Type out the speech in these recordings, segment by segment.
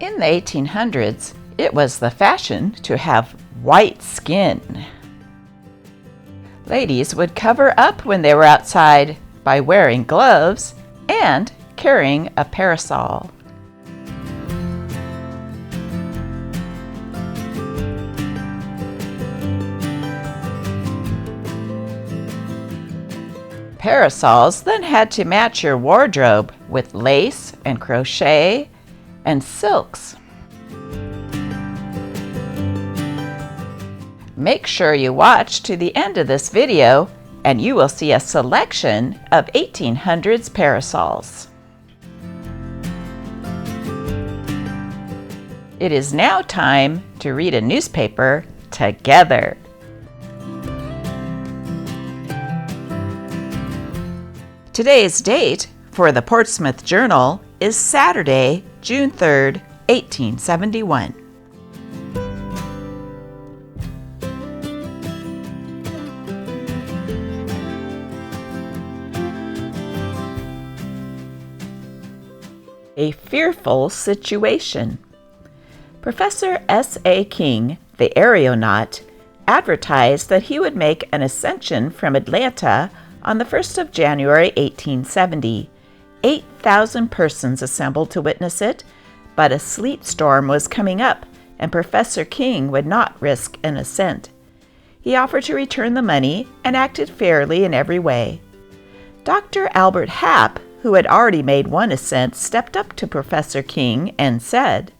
In the 1800s, it was the fashion to have white skin. Ladies would cover up when they were outside by wearing gloves and carrying a parasol. Parasols then had to match your wardrobe with lace and crochet and silks. Make sure you watch to the end of this video and you will see a selection of 1800s parasols. It is now time to read a newspaper together. Today's date for the Portsmouth Journal is Saturday, June 3rd, 1871. A fearful situation. Professor S.A. King, the Aeronaut, advertised that he would make an ascension from Atlanta on the 1st of January 1870. 8,000 persons assembled to witness it, but a sleet storm was coming up, and Professor King would not risk an ascent. He offered to return the money and acted fairly in every way. Dr. Albert Happ, who had already made one ascent, stepped up to Professor King and said,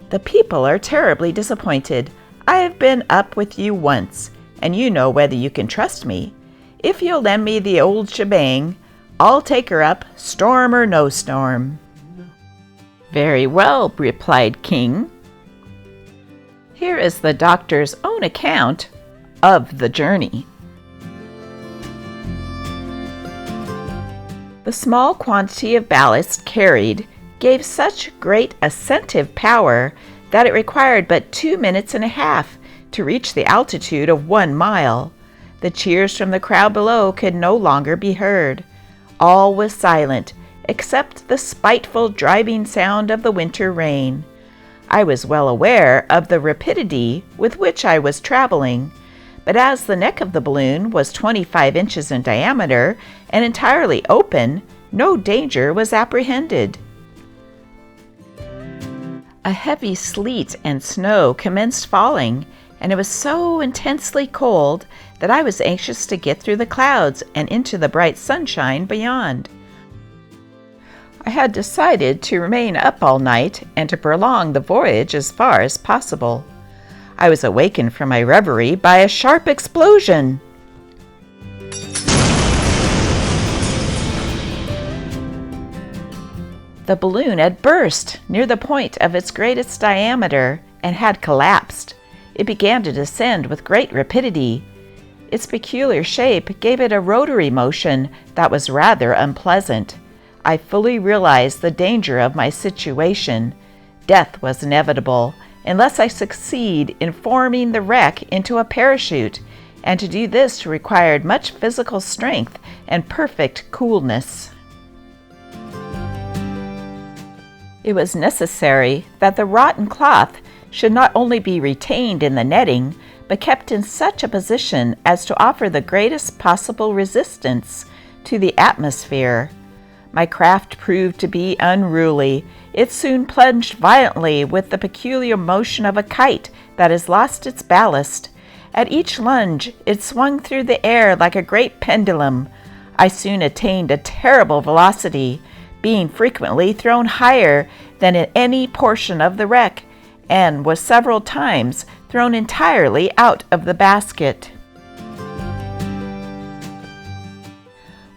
"The people are terribly disappointed. I have been up with you once, and you know whether you can trust me. If you'll lend me the old shebang, I'll take her up, storm or no storm." "Very well," replied King. Here is the doctor's own account of the journey. The small quantity of ballast carried gave such great ascensive power that it required but 2 minutes and a half to reach the altitude of 1 mile. The cheers from the crowd below could no longer be heard. All was silent, except the spiteful driving sound of the winter rain. I was well aware of the rapidity with which I was traveling, but as the neck of the balloon was 25 inches in diameter and entirely open, no danger was apprehended. A heavy sleet and snow commenced falling, and it was so intensely cold that I was anxious to get through the clouds and into the bright sunshine beyond. I had decided to remain up all night and to prolong the voyage as far as possible. I was awakened from my reverie by a sharp explosion. The balloon had burst near the point of its greatest diameter and had collapsed. It began to descend with great rapidity. Its peculiar shape gave it a rotary motion that was rather unpleasant. I fully realized the danger of my situation. Death was inevitable unless I succeed in forming the wreck into a parachute, and to do this required much physical strength and perfect coolness. It was necessary that the rotten cloth should not only be retained in the netting, but kept in such a position as to offer the greatest possible resistance to the atmosphere. My craft proved to be unruly. It soon plunged violently with the peculiar motion of a kite that has lost its ballast. At each lunge, it swung through the air like a great pendulum. I soon attained a terrible velocity, being frequently thrown higher than in any portion of the wreck, and was several times thrown entirely out of the basket.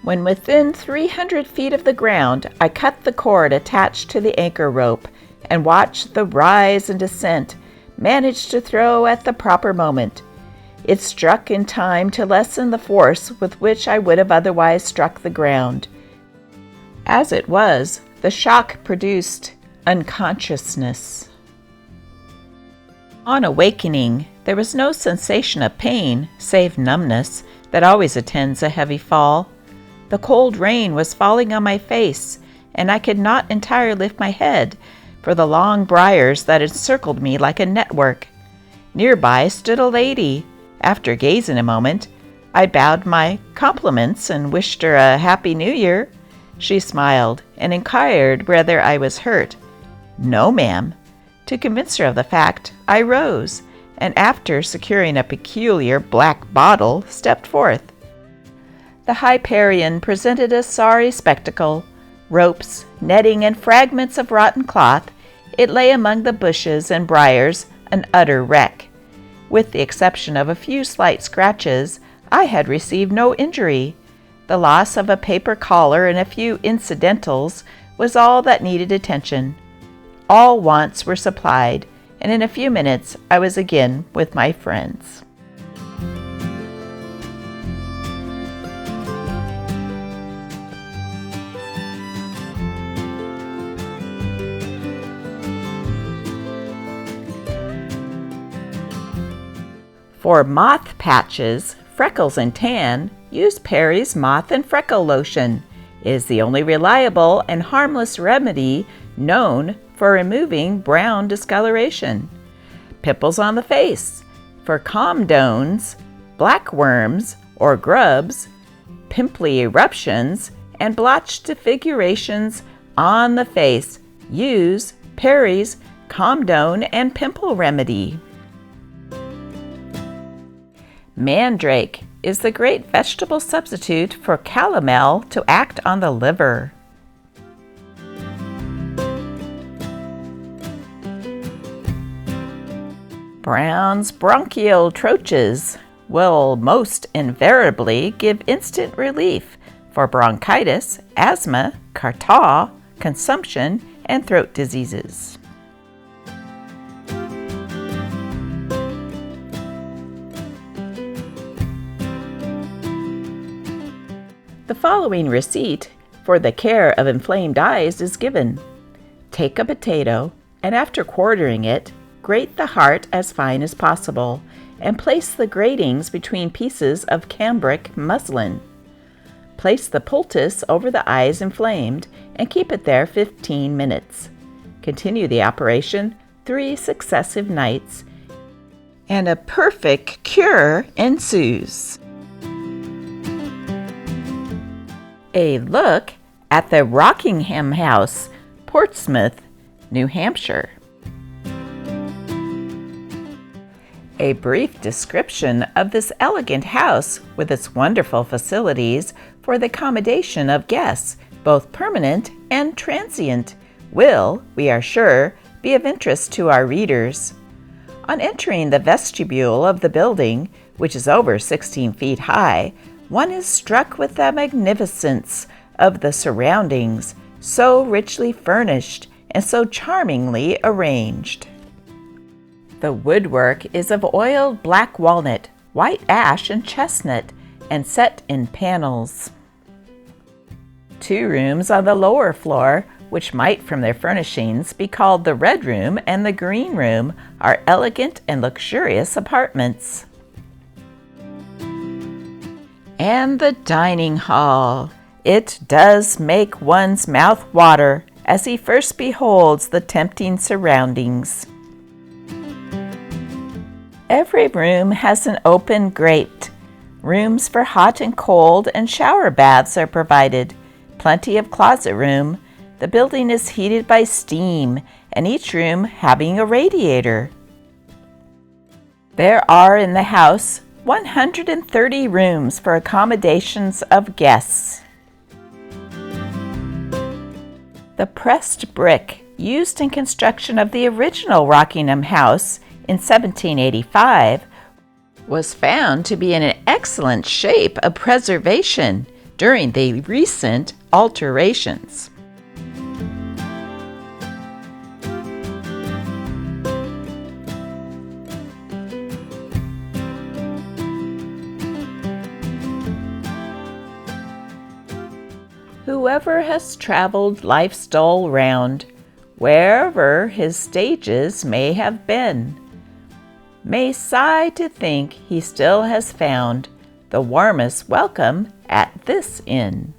When within 300 feet of the ground, I cut the cord attached to the anchor rope and watched the rise and descent, managed to throw at the proper moment. It struck in time to lessen the force with which I would have otherwise struck the ground. As it was, the shock produced unconsciousness. On awakening, there was no sensation of pain, save numbness, that always attends a heavy fall. The cold rain was falling on my face, and I could not entirely lift my head, for the long briars that encircled me like a network. Nearby stood a lady. After gazing a moment, I bowed my compliments and wished her a Happy New Year. She smiled and inquired whether I was hurt. "No, ma'am." To convince her of the fact, I rose, and after securing a peculiar black bottle, stepped forth. The Hyperion presented a sorry spectacle. Ropes, netting, and fragments of rotten cloth, it lay among the bushes and briars, an utter wreck. With the exception of a few slight scratches, I had received no injury. The loss of a paper collar and a few incidentals was all that needed attention. All wants were supplied, and in a few minutes I was again with my friends. For moth patches, freckles, and tan, use Perry's Moth and Freckle Lotion. It is the only reliable and harmless remedy known for removing brown discoloration. Pimples on the face, for comedones, blackworms or grubs, pimply eruptions, and blotched disfigurations on the face, use Perry's Comedone and Pimple Remedy. Mandrake is the great vegetable substitute for calomel to act on the liver. Brown's bronchial troches will most invariably give instant relief for bronchitis, asthma, catarrh, consumption, and throat diseases. The following receipt for the care of inflamed eyes is given. Take a potato, and after quartering it, grate the heart as fine as possible, and place the gratings between pieces of cambric muslin. Place the poultice over the eyes inflamed, and keep it there 15 minutes. Continue the operation 3 successive nights, and a perfect cure ensues. A look at the Rockingham House, Portsmouth, New Hampshire. A brief description of this elegant house with its wonderful facilities for the accommodation of guests, both permanent and transient, will, we are sure, be of interest to our readers. On entering the vestibule of the building, which is over 16 feet high, one is struck with the magnificence of the surroundings, so richly furnished and so charmingly arranged. The woodwork is of oiled black walnut, white ash, and chestnut, and set in panels. 2 rooms on the lower floor, which might from their furnishings be called the Red Room and the Green Room, are elegant and luxurious apartments. And the dining hall. It does make one's mouth water as he first beholds the tempting surroundings. Every room has an open grate. Rooms for hot and cold and shower baths are provided. Plenty of closet room. The building is heated by steam, and each room having a radiator. There are in the house 130 rooms for accommodations of guests. The pressed brick used in construction of the original Rockingham House in 1785 was found to be in an excellent shape of preservation during the recent alterations. Whoever has traveled life's dull round, wherever his stages may have been, may sigh to think he still has found the warmest welcome at this inn.